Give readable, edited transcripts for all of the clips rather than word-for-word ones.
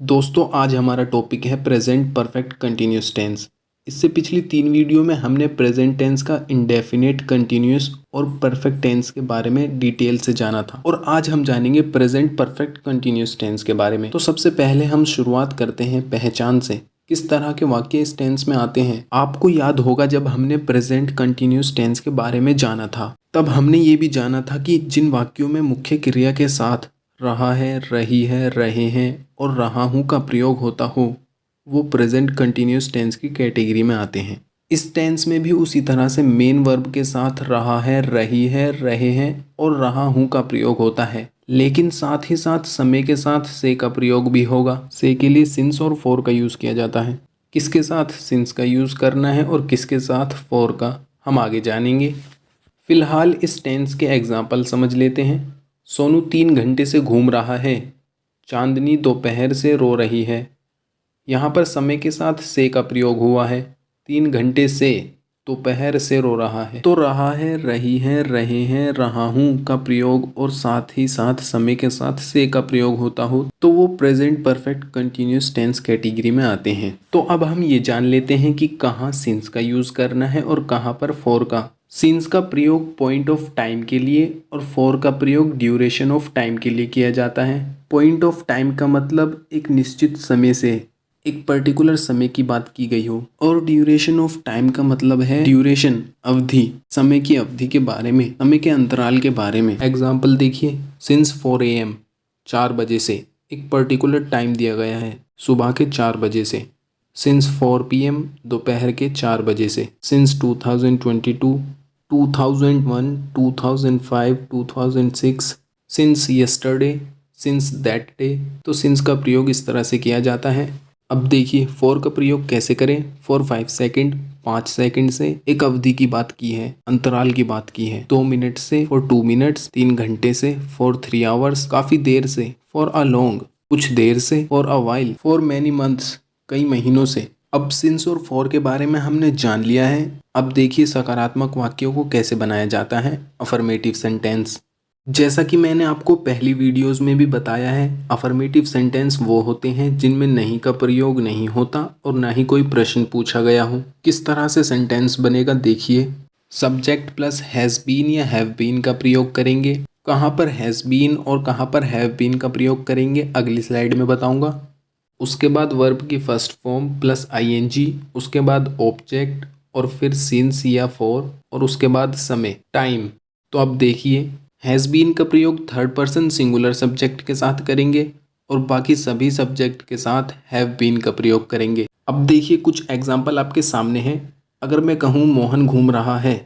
दोस्तों आज हमारा टॉपिक है प्रेजेंट परफेक्ट कंटिन्यूस टेंस। इससे पिछली 3 वीडियो में हमने प्रेजेंट टेंस का इंडेफिनिट, कंटिन्यूस और परफेक्ट टेंस के बारे में डिटेल से जाना था और आज हम जानेंगे प्रेजेंट परफेक्ट कंटिन्यूस टेंस के बारे में। तो सबसे पहले हम शुरुआत करते हैं पहचान से। किस तरह के वाक्य इस टेंस में आते हैं। आपको याद होगा जब हमने प्रेजेंट कंटिन्यूस टेंस के बारे में जाना था तब हमने ये भी जाना था कि जिन वाक्यों में मुख्य क्रिया के साथ रहा है, रही है, रहे हैं और रहा हूँ का प्रयोग होता हो वो प्रेजेंट कंटिन्यूस टेंस की कैटेगरी में आते हैं। इस टेंस में भी उसी तरह से मेन वर्ब के साथ रहा है, रही है, रहे हैं और रहा हूँ का प्रयोग होता है, लेकिन साथ ही साथ समय के साथ से का प्रयोग भी होगा। से के लिए सिंस और फॉर का यूज़ किया जाता है। किसके साथ सिंस का यूज़ करना है और किसके साथ फॉर का हम आगे जानेंगे। फिलहाल इस टेंस के एग्जाम्पल समझ लेते हैं। सोनू 3 घंटे से घूम रहा है। चांदनी दोपहर से रो रही है। यहाँ पर समय के साथ से का प्रयोग हुआ है। 3 घंटे से दोपहर से रो रहा है, तो रहा है, रही है, रहे हैं, रहा हूँ का प्रयोग और साथ ही साथ समय के साथ से का प्रयोग होता हो तो वो present perfect continuous tense category में आते हैं। तो अब हम ये जान लेते हैं कि कहाँ सिंस का यूज़ करना है और कहाँ पर फॉर का। सिंस का प्रयोग पॉइंट ऑफ टाइम के लिए और फॉर का प्रयोग ड्यूरेशन ऑफ टाइम के लिए किया जाता है। पॉइंट ऑफ टाइम का मतलब एक निश्चित समय से एक पर्टिकुलर समय की बात की गई हो और ड्यूरेशन ऑफ टाइम का मतलब है ड्यूरेशन, अवधि, समय की अवधि के बारे में, समय के अंतराल के बारे में। एग्जाम्पल देखिए, सिंस 4 AM 4 बजे से एक पर्टिकुलर टाइम दिया गया है सुबह के 4 बजे से। सिंस 4 PM दोपहर के 4 बजे से। Since 2022, 2001, 2005, 2006, since yesterday, since that day. तो सिंस का प्रयोग इस तरह से किया जाता है। अब देखिए फॉर का प्रयोग कैसे करें। फॉर 5 सेकेंड, 5 सेकेंड से एक अवधि की बात की है, अंतराल की बात की है। 2 मिनट से फॉर 2 मिनट्स, 3 घंटे से फॉर 3 आवर्स, काफी देर से फॉर अ लॉन्ग, कुछ देर से for a while, for many months, कई महीनों से। अब सिंस और फॉर के बारे में हमने जान लिया है। अब देखिए सकारात्मक वाक्यों को कैसे बनाया जाता है, अफर्मेटिव सेंटेंस। जैसा कि मैंने आपको पहली वीडियोस में भी बताया है, अफर्मेटिव सेंटेंस वो होते हैं जिनमें नहीं का प्रयोग नहीं होता और ना ही कोई प्रश्न पूछा गया हो। किस तरह से सेंटेंस बनेगा देखिए। सब्जेक्ट प्लस हैज़ बीन या हैव बीन का प्रयोग करेंगे। कहाँ पर हैज़ बीन और कहाँ पर हैव बीन का प्रयोग करेंगे अगली स्लाइड में बताऊंगा। उसके बाद वर्ब की फर्स्ट फॉर्म प्लस ING, उसके बाद ऑब्जेक्ट और फिर सिंस या फॉर और उसके बाद समय, टाइम। तो अब देखिए हैज़ बीन का प्रयोग थर्ड पर्सन सिंगुलर सब्जेक्ट के साथ करेंगे और बाकी सभी सब्जेक्ट के साथ हैव बीन का प्रयोग करेंगे। अब देखिए कुछ एग्जाम्पल आपके सामने हैं। अगर मैं कहूँ मोहन घूम रहा है,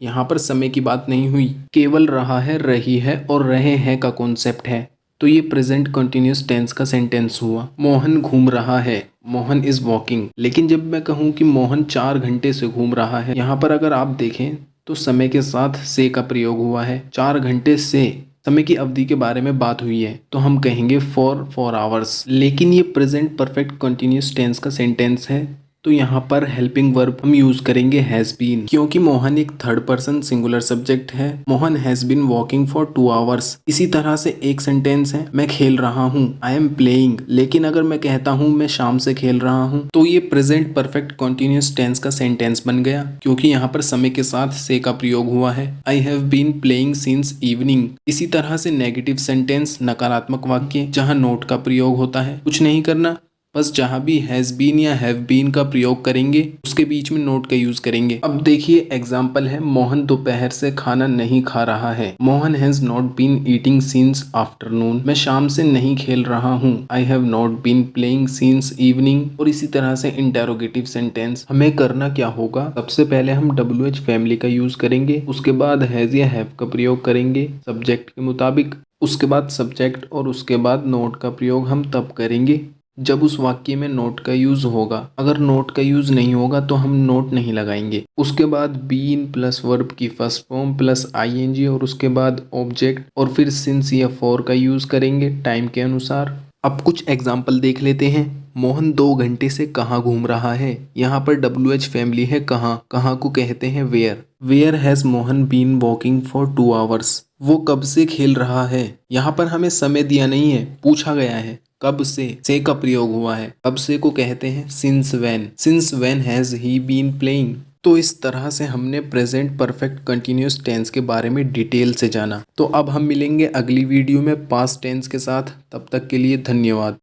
यहाँ पर समय की बात नहीं हुई, केवल रहा है, रही है और रहे हैं का कॉन्सेप्ट है, तो ये प्रेजेंट कंटिन्यूस टेंस का सेंटेंस हुआ। मोहन घूम रहा है, मोहन इज वॉकिंग। लेकिन जब मैं कहूँ कि मोहन 4 घंटे से घूम रहा है, यहाँ पर अगर आप देखें तो समय के साथ से का प्रयोग हुआ है। 4 घंटे से समय की अवधि के बारे में बात हुई है तो हम कहेंगे फॉर 4 आवर्स। लेकिन ये प्रेजेंट परफेक्ट कंटिन्यूस टेंस का सेंटेंस है तो यहाँ पर हेल्पिंग वर्ब हम यूज करेंगे हैज बीन, क्योंकि मोहन एक थर्ड पर्सन सिंगुलर सब्जेक्ट है। Mohan has been walking for 2 hours. इसी तरह से एक सेंटेंस है, मैं खेल रहा हूँ, आई एम प्लेइंग। लेकिन अगर मैं कहता हूँ मैं शाम से खेल रहा हूँ तो ये प्रेजेंट परफेक्ट कंटिन्यूस टेंस का सेंटेंस बन गया, क्योंकि यहाँ पर समय के साथ से का प्रयोग हुआ है। I have been playing since evening. इसी तरह से नेगेटिव सेंटेंस, नकारात्मक वाक्य, जहाँ नोट का प्रयोग होता है, कुछ नहीं करना, बस जहाँ भी हैज़ बीन या हैव बीन का प्रयोग करेंगे उसके बीच में नोट का यूज करेंगे। अब देखिए एग्जाम्पल है, मोहन दोपहर से खाना नहीं खा रहा है। Mohan has not been eating since afternoon. मैं शाम से नहीं खेल रहा हूँ। I have not been playing since evening. और इसी तरह से इंटेरोगेटिव सेंटेंस हमें करना क्या होगा, सबसे पहले हम WH फैमिली का यूज करेंगे, उसके बाद हैज या हैव का प्रयोग करेंगे सब्जेक्ट के मुताबिक, उसके बाद सब्जेक्ट और उसके बाद नोट का प्रयोग हम तब करेंगे जब उस वाक्य में नोट का यूज होगा। अगर नोट का यूज नहीं होगा तो हम नोट नहीं लगाएंगे। उसके बाद बीन प्लस वर्ब की फर्स्ट फॉर्म प्लस ING और उसके बाद ऑब्जेक्ट और फिर सिंस या फॉर का यूज करेंगे टाइम के अनुसार। अब कुछ एग्जाम्पल देख लेते हैं। मोहन 2 घंटे से कहाँ घूम रहा है। यहाँ पर WH फैमिली है कहाँ, कहाँ को कहते हैं where. Where has Mohan been walking for 2 hours. वो कब से खेल रहा है। यहाँ पर हमें समय दिया नहीं है, पूछा गया है कब से का प्रयोग हुआ है। कब से को कहते हैं since when has he been playing. तो इस तरह से हमने प्रेजेंट परफेक्ट कंटिन्यूअस टेंस के बारे में डिटेल से जाना। तो अब हम मिलेंगे अगली वीडियो में पास्ट टेंस के साथ। तब तक के लिए धन्यवाद।